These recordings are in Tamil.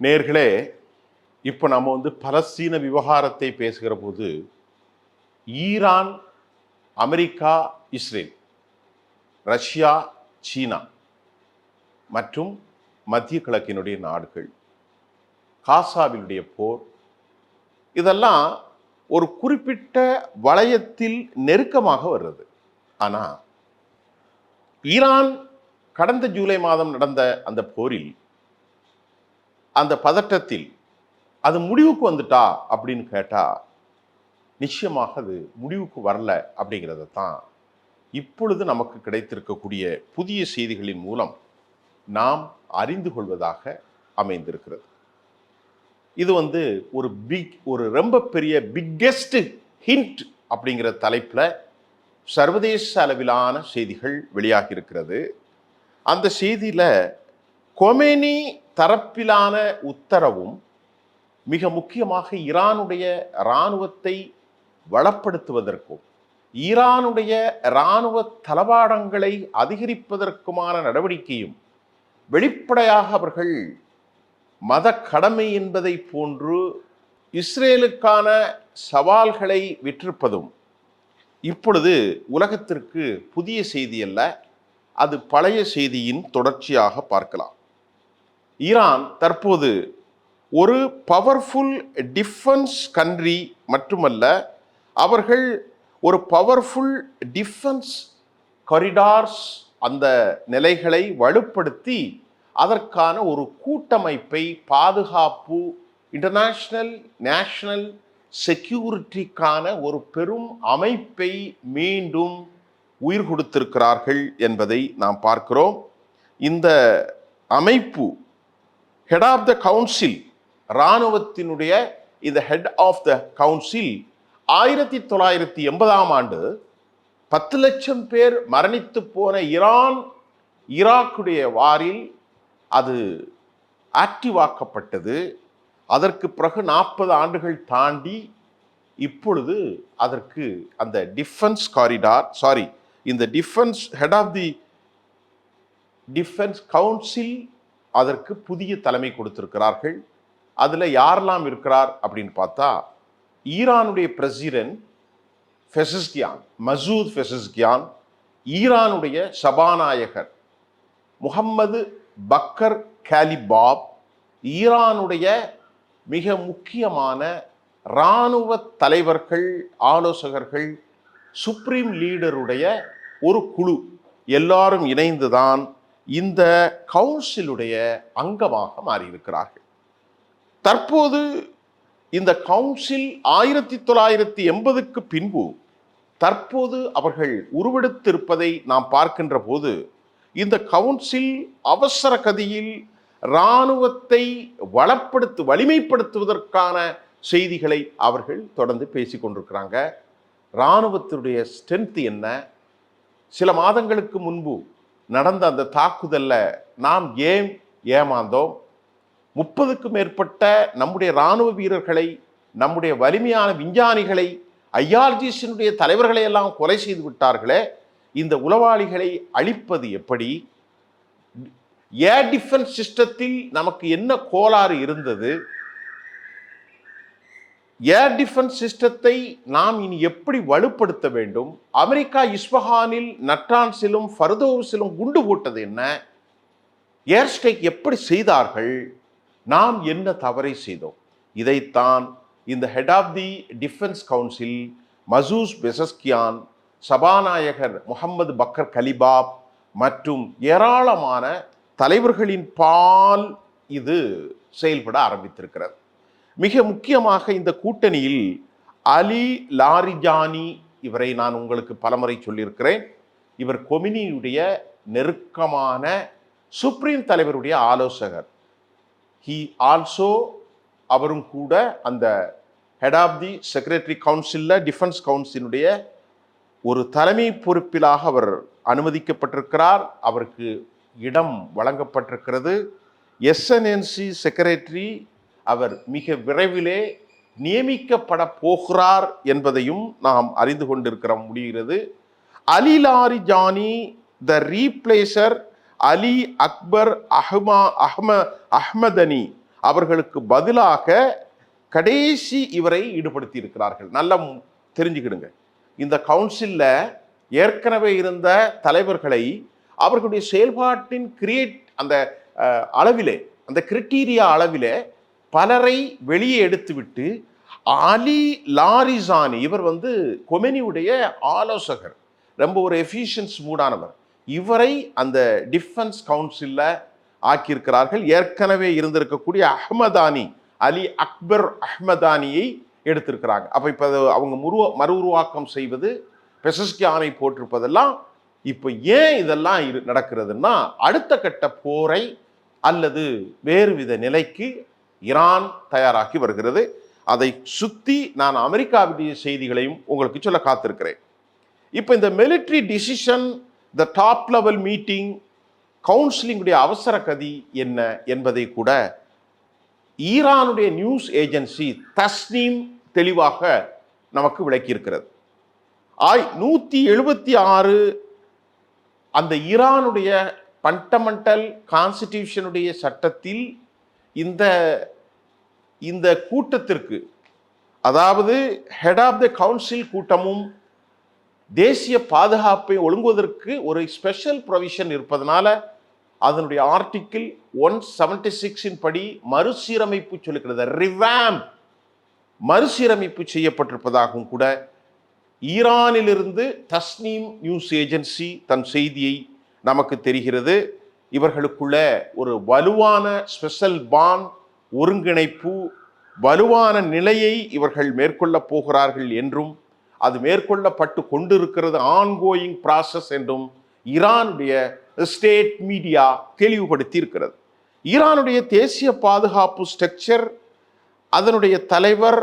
நேர்களே, இப்போ நம்ம பலஸ்தீன விவகாரத்தை பேசுகிற போது ஈரான், அமெரிக்கா, இஸ்ரேல், ரஷ்யா, சீனா மற்றும் மத்திய கிழக்கினுடைய நாடுகள், காசாவினுடைய போர், இதெல்லாம் ஒரு குறிப்பிட்ட வளையத்தில் நெருக்கமாக வருது. ஆனால் ஈரான் கடந்த ஜூலை மாதம் நடந்த அந்த போரில், அந்த பதட்டத்தில் அது முடிவுக்கு வந்துட்டா அப்படின்னு கேட்டா நிச்சயமாக அது முடிவுக்கு வரல அப்படிங்கிறத தான் இப்பொழுது நமக்கு கிடைத்திருக்கக்கூடிய புதிய செய்திகளின் மூலம் நாம் அறிந்து கொள்வதாக அமைந்திருக்கிறது. இது ஒரு ரொம்ப பெரிய பிக்கெஸ்ட் ஹிண்ட் அப்படிங்கிற தலைப்பில் சர்வதேச அளவிலான செய்திகள் வெளியாகி இருக்கிறது. அந்த செய்தியில் கொமேனி தரப்பிலான உத்தரவும் மிக முக்கியமாக ஈரானுடைய இராணுவத்தை வளப்படுத்துவதற்கும் ஈரானுடைய இராணுவ தளவாடங்களை அதிகரிப்பதற்குமான நடவடிக்கையும் வெளிப்படையாக அவர்கள் மத கடமை என்பதை போன்று இஸ்ரேலுக்கான சவால்களை விற்றிருப்பதும் இப்பொழுது உலகத்திற்கு புதிய செய்தி அல்ல, அது பழைய செய்தியின் தொடர்ச்சியாக பார்க்கலாம். ஈரான் தற்போது ஒரு பவர்ஃபுல் டிஃபென்ஸ் கண்ட்ரி மட்டுமல்ல, அவர்கள் ஒரு பவர்ஃபுல் டிஃபென்ஸ் காரிடார்ஸ், அந்த நிலைகளை வலுப்படுத்தி அதற்கான ஒரு கூட்டமைப்பை, பாதுகாப்பு, இன்டர்நேஷனல் நேஷனல் செக்யூரிட்டிக்கான ஒரு பெரும் அமைப்பை மீண்டும் உயிர் கொடுத்திருக்கிறார்கள் என்பதை நாம் பார்க்கிறோம். இந்த அமைப்பு ஹெட் ஆஃப் த கவுன்சில், இராணுவத்தினுடைய இந்த ஹெட் ஆஃப் த கவுன்சில் 1980ஆம் ஆண்டு 10 லட்சம் பேர் மரணித்து போன ஈராக்குடைய வாரில் அது ஆக்டிவாக்கப்பட்டது. அதற்கு பிறகு 40 ஆண்டுகள் தாண்டி இப்பொழுது அதற்கு அந்த டிஃபென்ஸ் காரிடார், இந்த defence head of the defence council, அதற்கு புதிய தலைமை கொடுத்திருக்கிறார்கள். அதில் யாரெல்லாம் இருக்கிறார் அப்படின்னு பார்த்தா, ஈரானுடைய பிரசிடென்ட் மசூத் பெசஸ்கியான், ஈரானுடைய சபாநாயகர் முகம்மது பக்கர் காலிபாப், ஈரானுடைய மிக முக்கியமான இராணுவ தலைவர்கள், ஆலோசகர்கள், சுப்ரீம் லீடருடைய ஒரு குழு, எல்லாரும் இணைந்துதான் இந்த கவுன்சிலுடைய அங்கமாக மாறியிருக்கிறார்கள். தற்போது இந்த கவுன்சில் 1980க்கு பின்பு தற்போது அவர்கள் உருவெடுத்திருப்பதை நாம் பார்க்கின்ற போது, இந்த கவுன்சில் அவசர கதியில் இராணுவத்தை வலிமைப்படுத்துவதற்கான செய்திகளை அவர்கள் தொடர்ந்து பேசிக் கொண்டிருக்கிறாங்க. இராணுவத்தினுடைய ஸ்ட்ரென்த் என்ன? சில மாதங்களுக்கு முன்பு நடந்த அந்த தாக்குதல்ல நாம் ஏமாந்தோம். 30க்கும் மேற்பட்ட நம்முடைய இராணுவ வீரர்களை, நம்முடைய வலிமையான விஞ்ஞானிகளை, ஐஆர்ஜிசியினுடைய தலைவர்களை எல்லாம் கொலை செய்து விட்டார்களே, இந்த உளவாளிகளை அழிப்பது எப்படி? ஏர் டிஃபென்ஸ் சிஸ்டத்தில் நமக்கு என்ன கோளாறு இருந்தது? ஏர் டிஃபென்ஸ் சிஸ்டத்தை நாம் இனி எப்படி வலுப்படுத்த வேண்டும்? அமெரிக்கா இஸ்பஹானில், நட்டான்ஸிலும், ஃபர்தோஸிலும் குண்டு போட்டது என்ன? ஏர் ஸ்ட்ரைக் எப்படி செய்தார்கள்? நாம் என்ன தவறை செய்தோம்? இதைத்தான் இந்த head of the defence council Masoud Pezeshkian, சபாநாயகர் முகமது பக்கர் கலிபாப் மற்றும் ஏராளமான தலைவர்களின் பால் இது செயல்பட ஆரம்பித்திருக்கிறது. மிக முக்கியமாக இந்த கூட்டணியில் அலி லாரிஜானி, இவரை நான் உங்களுக்கு பலமுறை சொல்லியிருக்கிறேன். இவர் கொமினியுடைய நெருக்கமான சுப்ரீம் தலைவருடைய ஆலோசகர். அவரும் கூட அந்த ஹெட் ஆஃப் தி செக்ரட்டரி கவுன்சிலில், டிஃபென்ஸ் கவுன்சிலுடைய ஒரு தலைமை பொறுப்பிலாக அவர் அனுமதிக்கப்பட்டிருக்கிறார். அவருக்கு இடம் வழங்கப்பட்டிருக்கிறது. எஸ்என்என்சி செக்ரட்டரி அவர் மிக விரைவிலே நியமிக்கப்பட போகிறார் என்பதையும் நாம் அறிந்து கொண்டிருக்கிற முடிகிறது. அலி லாரிஜானி த ரீப்ளேசர் அலி அக்பர் அஹ்மதனி அவர்களுக்கு பதிலாக கடைசி இவரை ஈடுபடுத்தி இருக்கிறார்கள். நல்லா தெரிஞ்சுக்கிடுங்க, இந்த கவுன்சில்ல ஏற்கனவே இருந்த தலைவர்களை அவர்களுடைய செயல்பாட்டின் அந்த அளவிலே, அந்த கிரிட்டீரியா அளவிலே பலரை வெளியே எடுத்துவிட்டு அலி லாரிசானி, இவர் கொமெனியுடைய ஆலோசகர், ரொம்ப ஒரு எஃபிஷியன்ஸ் மூடானவர், இவரை அந்த டிஃபென்ஸ் கவுன்சில்ல ஆக்கியிருக்கிறார்கள். ஏற்கனவே இருந்திருக்கக்கூடிய அஹ்மதானி, அலி அக்பர் அஹ்மதானியை எடுத்திருக்கிறாங்க. அப்ப இப்ப அவங்க மறு உருவாக்கம் செய்வது, பெசஸ்கியானை போட்டிருப்பதெல்லாம் இப்ப ஏன் இதெல்லாம் நடக்கிறதுன்னா, அடுத்த கட்ட போரை அல்லது வேறு வித நிலைக்கு ஈரான் தயாராகி வருகிறது. அதை சுத்தி நான் அமெரிக்காவுடைய செய்திகளையும் உங்களுக்கு சொல்ல காத்திருக்கிறேன். இப்ப இந்த military decision, the top level meeting, கவுன்சிலிங்குடைய அவசர கதி என்ன என்பதை கூட ஈரானுடைய நியூஸ் ஏஜென்சி தஸ்னீம் தெளிவாக நமக்கு விளக்கியிருக்கிறது. 176 அந்த ஈரானுடைய ஃபண்டமெண்டல் கான்ஸ்டிடியூஷனுடைய சட்டத்தில் இந்த கூட்டத்திற்கு, அதாவது ஹெட் ஆஃப் த கவுன்சில் கூட்டமும் தேசிய பாதுகாப்பை ஒழுங்குவதற்கு ஒரு ஸ்பெஷல் ப்ரொவிஷன் இருப்பதனால அதனுடைய ஆர்டிக்கிள் 176 படி மறுசீரமைப்பு சொல்லுகிறது. ரிவாம்ப், மறுசீரமைப்பு செய்யப்பட்டிருப்பதாகவும் கூட ஈரானிலிருந்து தஸ்னீம் நியூஸ் ஏஜென்சி தன் செய்தியை நமக்கு தெரிகிறது. இவர்களுக்குள்ள ஒரு வலுவான ஸ்பெஷல் பாண்ட், ஒருங்கிணைப்பு, வலுவான நிலையை இவர்கள் மேற்கொள்ள போகிறார்கள் என்றும், அது மேற்கொள்ளப்பட்டு கொண்டிருக்கிறது, ஆன்கோயிங் ப்ராசஸ் என்றும் ஈரானுடைய ஸ்டேட் மீடியா தெளிவுபடுத்தி இருக்கிறது. ஈரானுடைய தேசிய பாதுகாப்பு ஸ்ட்ரக்சர், அதனுடைய தலைவர்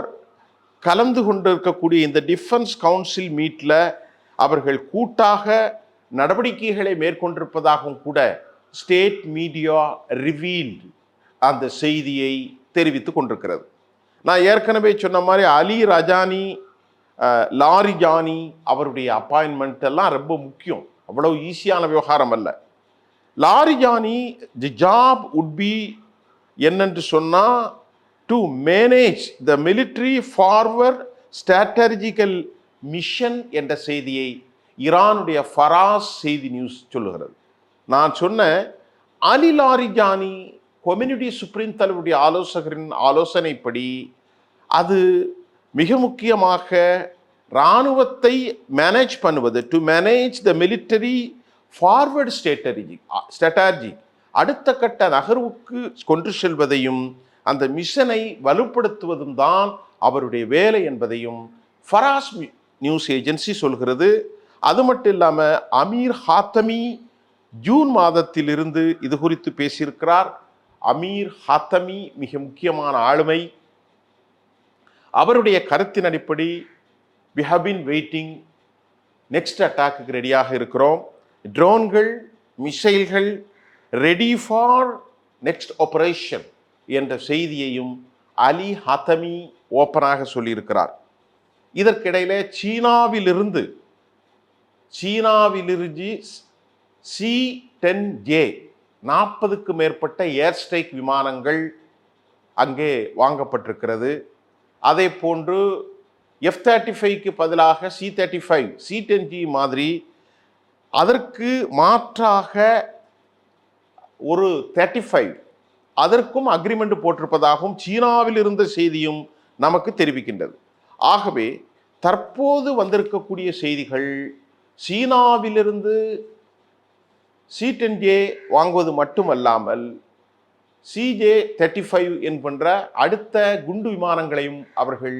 கலந்து கொண்டிருக்கக்கூடிய இந்த டிஃபென்ஸ் கவுன்சில் மீட்ல அவர்கள் கூட்டாக நடவடிக்கைகளை மேற்கொண்டிருப்பதாகவும் கூட ஸ்டேட் மீடியா ரிவீல்டு அந்த செய்தியை தெரிவித்துக் கொண்டிருக்கிறது. நான் ஏற்கனவே சொன்ன மாதிரி அலி ரஜானி, லாரிஜானி அவருடைய அப்பாயின்மெண்ட் எல்லாம் ரொம்ப முக்கியம், அவ்வளவு ஈஸியான விவகாரம் அல்ல. Larijani the job would be என்னென்று சொன்னா, to manage the military forward strategical mission என்ற செய்தியை ஈரானுடைய ஃபராஸ் செய்தி நியூஸ் சொல்லுகிறது. நான் சொன்ன அலி லாரிஜானி கொம்யூனிட்டி சுப்ரீம் தலைவருடைய ஆலோசகரின் ஆலோசனைப்படி அது மிக முக்கியமாக இராணுவத்தை மேனேஜ் பண்ணுவது, to manage the military forward strategy, அடுத்த கட்ட நகர்வுக்கு கொண்டு செல்வதையும் அந்த மிஷனை வலுப்படுத்துவதும் தான் அவருடைய வேலை என்பதையும் ஃபராஸ் நியூஸ் ஏஜென்சி சொல்கிறது. அது மட்டும் இல்லாமல் அமீர் ஹாத்தமி ஜூன் மாதத்திலிருந்து இது குறித்து பேசியிருக்கிறார். அமீர் ஹாத்தமி மிக முக்கியமான ஆளுமை. அவருடைய கருத்தின் அடிப்படை we have been waiting, next attack ரெடியாக இருக்கிறோம், ட்ரோன்கள், மிசைல்கள் ரெடி ஃபார் நெக்ஸ்ட் ஆபரேஷன் என்ற செய்தியையும் அலி ஹாத்தமி ஓப்பனாக சொல்லியிருக்கிறார். இதற்கிடையில சீனாவிலிருந்து C-10J 40க்கு மேற்பட்ட ஏர் ஸ்ட்ரைக் விமானங்கள் அங்கே வாங்கப்பட்டிருக்கிறது. அதே போன்று F-35க்கு பதிலாக C-35, C-10G மாதிரி அதற்கு மாற்றாக ஒரு 35 அதற்கும் அக்ரிமெண்ட் போட்டிருப்பதாகவும் சீனாவில் இருந்த செய்தியும் நமக்கு தெரிவிக்கின்றது. ஆகவே தற்போது வந்திருக்கக்கூடிய செய்திகள், சீனாவிலிருந்து C-10J வாங்குவது மட்டுமல்லாமல் CJ-35 என்கின்ற அடுத்த குண்டு விமானங்களையும் அவர்கள்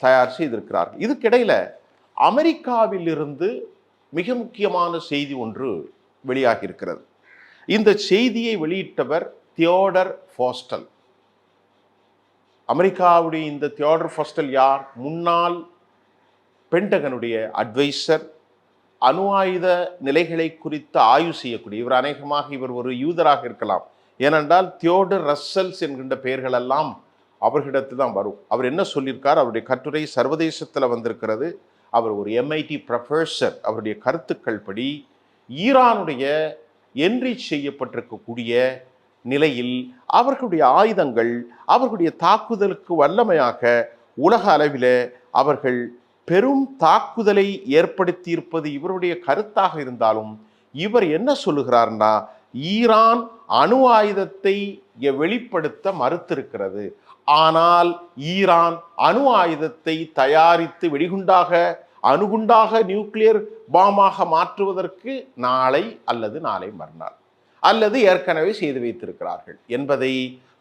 தயார் செய்திருக்கிறார்கள். இதுக்கிடையில அமெரிக்காவிலிருந்து மிக முக்கியமான செய்தி ஒன்று வெளியாகி இருக்கிறது. இந்த செய்தியை வெளியிட்டவர் தியோடர் ஃபாஸ்டல். அமெரிக்காவுடைய இந்த தியோடர் ஃபாஸ்டல் யார்? முன்னாள் பென்டகனுடைய அட்வைசர், அணு ஆயுத நிலைகளை குறித்து ஆய்வு செய்யக்கூடிய இவர். அநேகமாக இவர் ஒரு யூதராக இருக்கலாம், ஏனென்றால் தியோடர் ரஸ்ஸல்ஸ் என்கின்ற பெயர்கள் எல்லாம் அவர்களிடத்து தான் வரும். அவர் என்ன சொல்லியிருக்கார்? அவருடைய கட்டுரை சர்வதேசத்தில் வந்திருக்கிறது. அவர் ஒரு MIT ப்ரொஃபஸர். அவருடைய கருத்துக்கள் படி ஈரானுடைய என்ரிச் செய்யப்பட்டிருக்கக்கூடிய நிலையில் அவர்களுடைய ஆயுதங்கள் அவர்களுடைய தாக்குதலுக்கு வல்லமையாக உலக அளவில் அவர்கள் பெரும் தாக்குதலை ஏற்படுத்தியிருப்பது இவருடைய கருத்தாக இருந்தாலும் இவர் என்ன சொல்லுகிறார்னா, ஈரான் அணு ஆயுதத்தை வெளிப்படுத்த மறுத்திருக்கிறது. ஆனால் ஈரான் அணு ஆயுதத்தை தயாரித்து வெடிகுண்டாக அணுகுண்டாக நியூக்ளியர் பாமாக மாற்றுவதற்கு நாளை அல்லது நாளை மறுநாள் அல்லது ஏற்கனவே செய்து வைத்திருக்கிறார்கள் என்பதை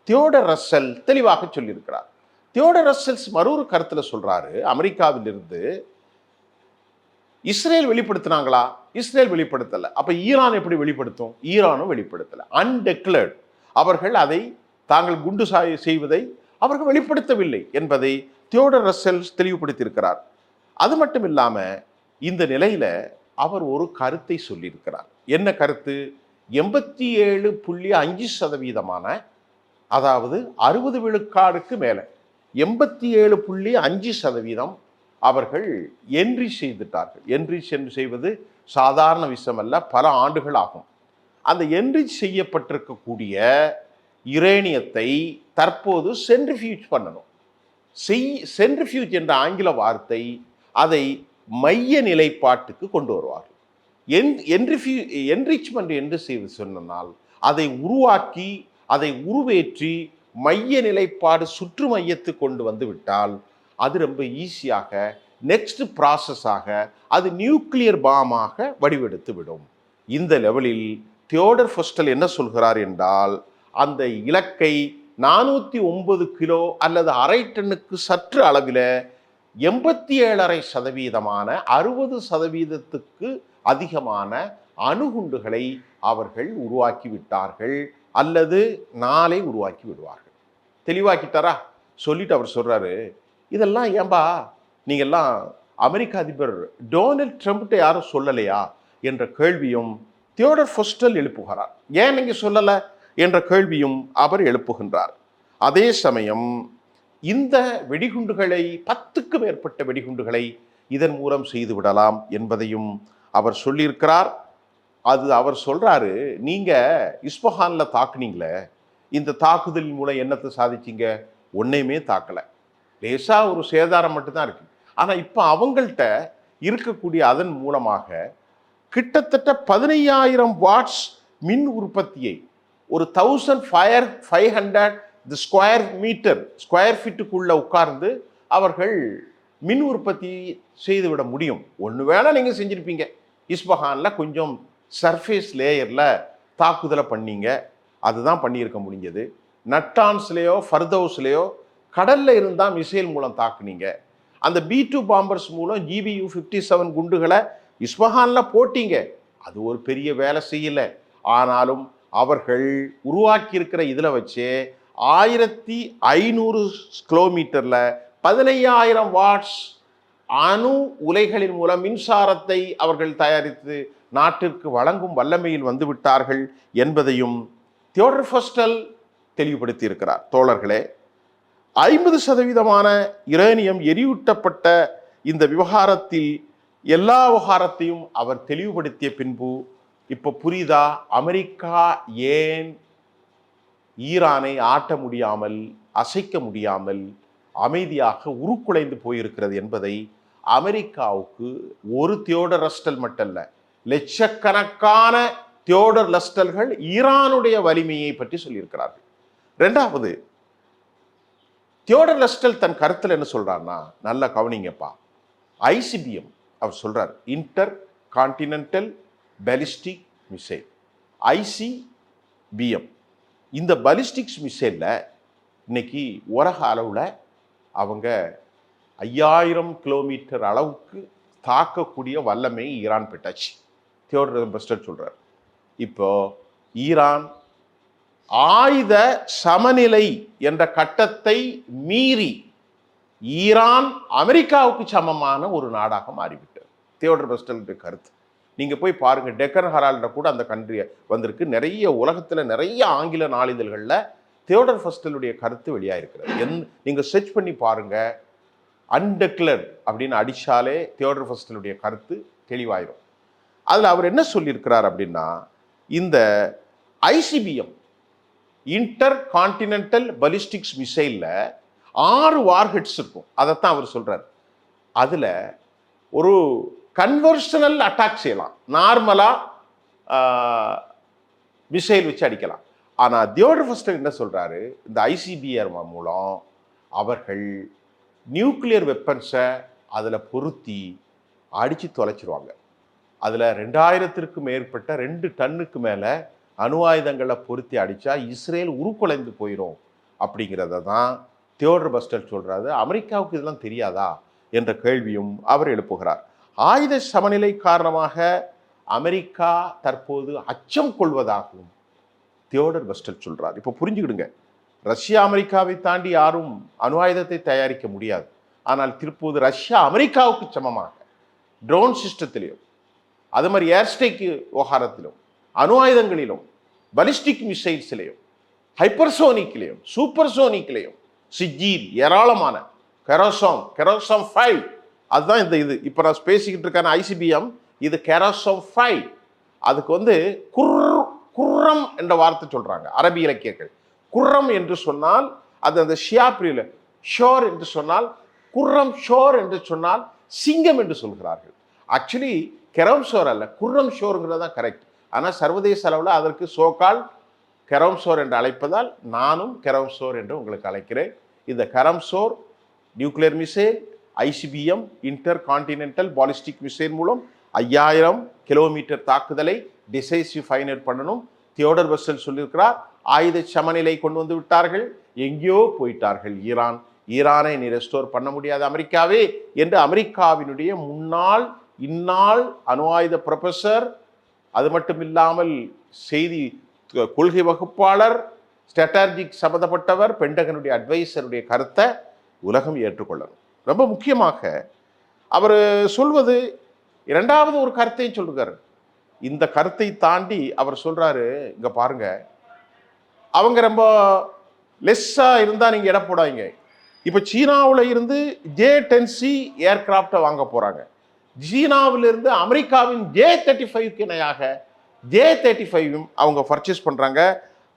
தியோடர் ரஸ்ஸல் தெளிவாக சொல்லியிருக்கிறார். தியோடர் ரஸ்ஸல்ஸ் மற்றொரு கருத்துல சொல்றாரு, அமெரிக்காவிலிருந்து இஸ்ரேல் வெளிப்படுத்தினாங்களா? இஸ்ரேல் வெளிப்படுத்தல. அப்ப ஈரான் எப்படி வெளிப்படுத்தும்? ஈரானும் வெளிப்படுத்தல. அன்டெக்ளர்ட். அவர்கள் அதை தாங்கள் குண்டு செய்வதை அவர்கள் வெளிப்படுத்தவில்லை என்பதை தியோடர் ரஸ்ஸல் தெளிவுபடுத்தியிருக்கிறார். அது மட்டும் இல்லாம இந்த நிலையில அவர் ஒரு கருத்தை சொல்லியிருக்கிறார். என்ன கருத்து? 87.5%, அதாவது 60 விழுக்காடுக்கு மேல 87.5% அவர்கள் என்ரிச் செய்துட்டார்கள். என்ரிச் என்று செய்வது சாதாரண விஷயம் அல்ல, பல ஆண்டுகள் ஆகும். அந்த என்ரிச் செய்யப்பட்டிருக்கக்கூடிய யுரேனியத்தை தற்போது சென்ட்ரிஃபியூஜ் பண்ணணும். சென்ட்ரிஃபியூஜ் என்ற ஆங்கில வார்த்தை அதை மைய நிலைப்பாட்டுக்கு கொண்டு வருவார்கள். என்ரிச்மெண்ட் என்று செய்து சொன்னால் அதை உருவாக்கி அதை உருவேற்றி மைய நிலைப்பாடு சுற்று மையத்து கொண்டு வந்து விட்டால் அது ரொம்ப ஈஸியாக நெக்ஸ்ட் ப்ராசஸாக அது நியூக்ளியர் பாமாக வடிவெடுத்து விடும். இந்த லெவலில் தியோடர் ஃபஸ்டல் என்ன சொல்கிறார் என்றால், அந்த இலக்கை 409 கிலோ அல்லது அரை டன்னுக்கு சற்று அளவில் 87.5% 60%க்கு அதிகமான அணுகுண்டுகளை அவர்கள் உருவாக்கி விட்டார்கள் அல்லது நாளை உருவாக்கி விடுவார்கள். தெளிவாக்கிட்டாரா? சொல்லிட்டு அவர் சொல்றாரு, இதெல்லாம் ஏன்பா நீங்கெல்லாம் அமெரிக்க அதிபர் டொனால்ட் ட்ரம்ப்கிட்ட யாரும் சொல்லலையா என்ற கேள்வியும் தியோடர் ஃபஸ்டல் எழுப்புகிறார். ஏன் நீங்க சொல்லல என்ற கேள்வியும் அவர் எழுப்புகின்றார். அதே சமயம் இந்த வெடிகுண்டுகளை 10க்கு மேற்பட்ட வெடிகுண்டுகளை இதன் மூலம் செய்து விடலாம் என்பதையும் அவர் சொல்லியிருக்கிறார். அது அவர் சொல்றாரு, நீங்க இஸ்பஹான்ல தாக்குனீங்களே, இந்த தாக்குதலின் மூலம் என்னத்தை சாதிச்சீங்க? ஒன்னையுமே தாக்கல, லேசா ஒரு சேதாரம் மட்டும்தான் இருக்கு. ஆனா இப்ப அவங்கள்ட்ட இருக்கக்கூடிய அதன் மூலமாக கிட்டத்தட்ட 15,000 வாட்ஸ் மின் உற்பத்தியை ஒரு 1500 ஸ்கொயர் ஃபீட்டுக்குள்ள உட்கார்ந்து அவர்கள் மின் உற்பத்தி செய்துவிட முடியும். ஒன்று வேணா நீங்க செஞ்சிருப்பீங்க, இஸ்பஹான்ல கொஞ்சம் சர்ஃபேஸ் லேயர்ல தாக்குதலை பண்ணீங்க, அதுதான் பண்ணியிருக்க முடிஞ்சது. நட்டான்ஸ்லேயோ ஃபர்தௌஸ்லேயோ கடல்ல இருந்தால் மிசைல் மூலம் தாக்குனீங்க. அந்த B2 பாம்பர்ஸ் மூலம் GBU-57 குண்டுகளை இஸ்பஹான்ல போட்டீங்க, அது ஒரு பெரிய வேலை செய்யல. ஆனாலும் அவர்கள் உருவாக்கி இருக்கிற இதில் வச்சு 1500 கிலோமீட்டர்ல 15,000 வாட்ஸ் அணு உலைகளின் மூலம் மின்சாரத்தை அவர்கள் தயாரித்து நாட்டிற்கு வழங்கும் வல்லமையில் வந்து விட்டார்கள் என்பதையும் தியோடர் ஃபஸ்டல் தெளிவுபடுத்தி இருக்கிறார். தோழர்களே, 50% யுரேனியம் எரியூட்டப்பட்ட இந்த விவகாரத்தில் எல்லா விவகாரத்தையும் அவர் தெளிவுபடுத்திய பின்பு இப்போ புரியுதா அமெரிக்கா ஏன் ஈரானை ஆட்ட முடியாமல் அசைக்க முடியாமல் அமைதியாக உருக்குலைந்து போயிருக்கிறது என்பதை அமெரிக்காவுக்கு ஒரு தியோடர் ரஸ்டல் மட்டுமல்ல, லட்சக்கணக்கான தியோடர் ரஸ்டல்கள் ஈரானுடைய வலிமையை பற்றி சொல்லியிருக்கிறார்கள். ரெண்டாவது, தியோடர் ரஸ்டல் தன் கருத்தில் என்ன சொல்றாருன்னா, நல்லா கவனிங்கப்பா, ICBM அவர் சொல்றார், inter continental ballistic missile, ICBM. இந்த பாலிஸ்டிக்ஸ் மிசைல்ல இன்னைக்கு உலக அளவில் அவங்க 5000 கிலோமீட்டர் அளவுக்கு தாக்கக்கூடிய வல்லமை ஈரான் பெற்றாச்சு. தியோடர் ஃபஸ்டல் சொல்றார், இப்போ ஈரான் ஆயுத சமநிலை என்ற கட்டத்தை மீறி ஈரான் அமெரிக்காவுக்கு சமமான ஒரு நாடாக மாறிவிட்டது. தியோடர் ஃபஸ்டல் கருத்து நீங்க போய் பாருங்க, டெக்கன் ஹெரால்ட கூட அந்த கண்ட்ரி வந்திருக்கு. நிறைய உலகத்துல நிறைய ஆங்கில நாளிதழ்கள்ல தியோடர் ஃபஸ்டலுடைய கருத்து வெளியாயிருக்கிறது. நீங்க சர்ச் பண்ணி பாருங்க, அன்டெக்ளர்ட் அப்படின்னு அடிச்சாலே தியோடர் ஃபஸ்டலுடைய கருத்து தெளிவாயிரும். அதுல அவர் என்ன சொல்லியிருக்கிறார் அப்படின்னா, இந்த ICBM inter continental ballistics மிசைலில் 6 warheads இருக்கும். அதைத்தான் அவர் சொல்றார். அதில் ஒரு கன்வர்ஷனல் அட்டாக் செய்யலாம், நார்மலா மிசைல் வச்சு அடிக்கலாம். ஆனால் தியோடர் ஃபர்ஸ்டர் என்ன சொல்றாரு, இந்த ஐசிபிஆர் மூலம் அவர்கள் நியூக்ளியர் வெப்பன்ஸை அதில் பொருத்தி அடித்து தொலைச்சிருவாங்க. அதில் 2000க்கும் மேற்பட்ட 2 டன்னுக்கு மேலே அணு ஆயுதங்களை பொருத்தி அடித்தா இஸ்ரேல் உருக்குலைந்து போயிடும் அப்படிங்கிறத தான் தியோடர் பஸ்டர் சொல்கிறாரு. அமெரிக்காவுக்கு இதெல்லாம் தெரியாதா என்ற கேள்வியும் அவர் எழுப்புகிறார். ஆயுத சமநிலை காரணமாக அமெரிக்கா தற்போது அச்சம் கொள்வதாகவும் தியோடர் பஸ்டர் சொல்கிறார். இப்போ புரிஞ்சுக்கிடுங்க, ரஷ்யா அமெரிக்காவை தாண்டி யாரும் அணு ஆயுதத்தை தயாரிக்க முடியாது. ஆனால் திருப்போது ரஷ்யா அமெரிக்காவுக்கு சமமாக ட்ரோன் சிஸ்டத்திலும், அது மாதிரி ஏர்ஸ்டேக் விவகாரத்திலும், அணு ஆயுதங்களிலும், பலிஸ்டிக் மிசைல்ஸ்லையும், ஹைப்பர்சோனிக்லையும், சூப்பர்சோனிக்லையும், சிஜீர், ஏராளமான கெரோசாம் 5, அதுதான் இது இப்போ நான் பேசிக்கிட்டு இருக்கான ஐசிபிஎம், இது கெரோசாம் 5. அதுக்கு குர்ரம் என்ற வார்த்தை சொல்றாங்க அரபி இலக்கியங்கள். குர்ரம் என்று சொன்னால் அது அந்த ஷியாப்ரியில், ஷோர் என்று சொன்னால் குர்ரம், ஷோர் என்று சொன்னால் சிங்கம் என்று சொல்கிறார்கள். ஆக்சுவலி கெரோம் ஷோர் அல்ல, குர்ரம் ஷோருங்கிறது தான் கரெக்ட். ஆனால் சர்வதேச அளவில் அதற்கு சோகால் கெரோம் ஷோர் என்று அழைப்பதால் நானும் கெரோம் ஷோர் என்று உங்களுக்கு அழைக்கிறேன். இந்த Khorramshahr nuclear missile ICBM intercontinental ballistic missile மூலம் 5000 கிலோமீட்டர் தாக்குதலை டிசைசிவ் ஃபைனல் பண்ணணும். தியோடர் பஸ்டர் சொல்லியிருக்கிறார். ஆயுத சமநிலை கொண்டு வந்து விட்டார்கள், எங்கேயோ போயிட்டார்கள் ஈரானை நீ ரெஸ்டோர் பண்ண முடியாது அமெரிக்காவே என்று அமெரிக்காவினுடைய முன்னாள் இந்நாள் அணு ஆயுத ப்ரொஃபஸர், அது மட்டும் இல்லாமல் செய்தி கொள்கை வகுப்பாளர், ஸ்ட்ராட்டஜிக் சம்பந்தப்பட்டவர், பென்டகனுடைய அட்வைசருடைய கருத்தை உலகம் ஏற்றுக்கொள்ளணும். ரொம்ப முக்கியமாக அவர் சொல்வது இரண்டாவது ஒரு கருத்தையும் சொல்றாரு. இந்த கருத்தை தாண்டி அவர் சொல்றாரு, இங்க பாருங்க, அவங்க ரொம்ப லெஸ்ஸா இருந்தா நீங்க எடை போடாங்க. இப்ப சீனாவில் இருந்து J-10C ஏர்கிராப்டை வாங்க போறாங்க. சீனாவிலிருந்து அமெரிக்காவின் J-35 இணையாக J-35 அவங்க பர்ச்சேஸ் பண்றாங்க.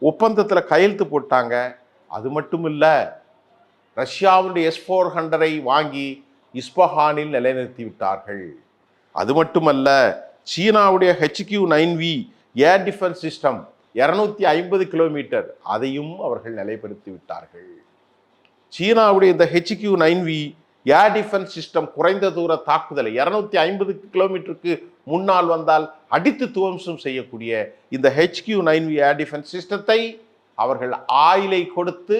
ஒப்பந்தத்தில் கையெழுத்து போட்டாங்க. அது மட்டும் இல்ல, ரஷ்யாவுடைய S-400 வாங்கி இஸ்பஹானில் நிலைநிறுத்தி விட்டார்கள். அது மட்டுமல்ல, சீனாவுடைய HQ-9V air defence system 250 kilometre, அதையும் அவர்கள் நிலைப்படுத்தி விட்டார்கள். சீனாவுடைய இந்த HQ-9V ஏர் டிஃபென்ஸ் சிஸ்டம் குறைந்த தூர தாக்குதலை 250 கிலோமீட்டருக்கு முன்னால் வந்தால் அடித்து துவம்சம் செய்யக்கூடிய இந்த HQ-9V ஏர் டிஃபென்ஸ் சிஸ்டத்தை அவர்கள் ஆயிலை கொடுத்து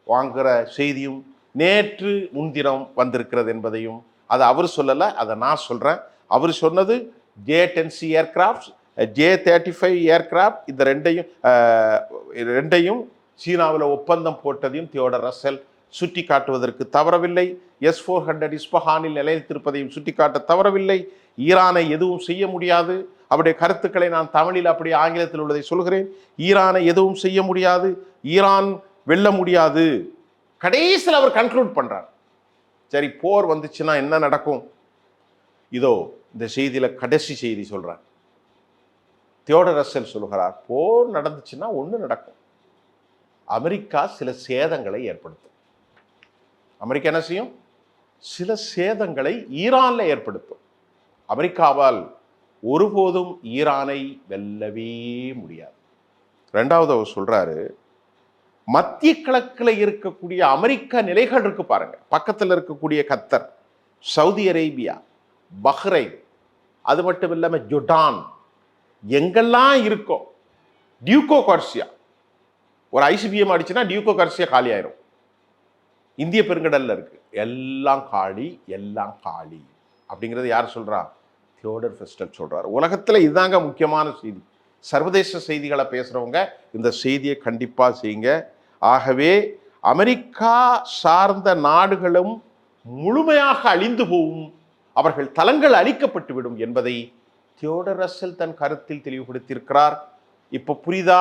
வாங்குகிற செய்தியும் நேற்று முன்தினம் வந்திருக்கிறது என்பதையும், அதை அவர் சொல்லலை, அதை நான் சொல்கிறேன். அவர் சொன்னது J-10C ஏர்கிராஃப்ட், J-35 ஏர்கிராஃப்ட், இந்த ரெண்டையும் சீனாவில் ஒப்பந்தம் போட்டதையும் தியோடர் ரசல் சுட்டி காட்டுவதற்கு தவறவில்லை. S-400 இஸ்பஹானில் நிலைத்திருப்பதையும் சுட்டிக்காட்ட தவறவில்லை. ஈரானை எதுவும் செய்ய முடியாது. அவருடைய கருத்துக்களை நான் தமிழில் அப்படி ஆங்கிலத்தில் உள்ளதை சொல்கிறேன். ஈரானை எதுவும் செய்ய முடியாது, ஈரான் வெல்ல முடியாது. கடைசியில் அவர் கன்க்ளூட் பண்றார். சரி, போர் வந்துச்சுன்னா என்ன நடக்கும்? இதோ இந்த செய்தியில கடைசி செய்தி சொல்றார். தியோடர் ரசல் சொல்கிறார், போர் நடந்துச்சுன்னா ஒன்று நடக்கும், அமெரிக்கா சில சேதங்களை ஏற்படுத்தும். அமெரிக்கா என்ன செய்யும்? சில சேதங்களை ஈரான்ல ஏற்படுத்தும். அமெரிக்காவால் ஒருபோதும் ஈரானை வெல்லவே முடியாது. ரெண்டாவது அவர் சொல்றாரு, மத்திய கிழக்கில் இருக்கக்கூடிய அமெரிக்க நிலைகள் இருக்கு பாருங்க, பக்கத்தில் இருக்கக்கூடிய கத்தர், சவுதி அரேபியா, பஹ்ரைன், அது மட்டும் இல்லாம ஜோர்டான், எங்கெல்லாம் இருக்கோ, டியூகோ கார்சியா, ஒரு ஐசிபிஎம் அடிச்சுன்னா டியூகோ கார்சியா காலி ஆயிரும். இந்திய பெருங்கடல்ல இருக்கு, எல்லாம் காலி, எல்லாம் காலி அப்படிங்கிறது யார் சொல்றா? தியோடர் ஃபெஸ்டர் சொல்றாரு. உலகத்துல இதுதாங்க முக்கியமான செய்தி. சர்வதேச செய்திகளை பேசுறவங்க இந்த செய்தியை கண்டிப்பா செய்யுங்க. ஆகவே அமெரிக்கா சார்ந்த நாடுகளும் முழுமையாக அழிந்து போகும், அவர்கள் தளங்கள் அழிக்கப்பட்டுவிடும் என்பதை தியோடர் ரசல் தன் கருத்தில் தெளிவுபடுத்தியிருக்கிறார். இப்போ புரியுதா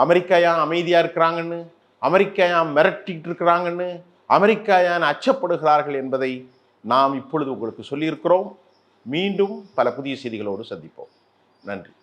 அமெரிக்கா ஏன் அமைதியா இருக்கிறாங்கன்னு, அமெரிக்கா ஏன் மிரட்டிட்டு இருக்கிறாங்கன்னு, அமெரிக்கா ஏன் அச்சப்படுகிறார்கள் என்பதை நாம் இப்பொழுது உங்களுக்கு சொல்லியிருக்கிறோம். மீண்டும் பல புதிய செய்திகளோடு சந்திப்போம். நன்றி.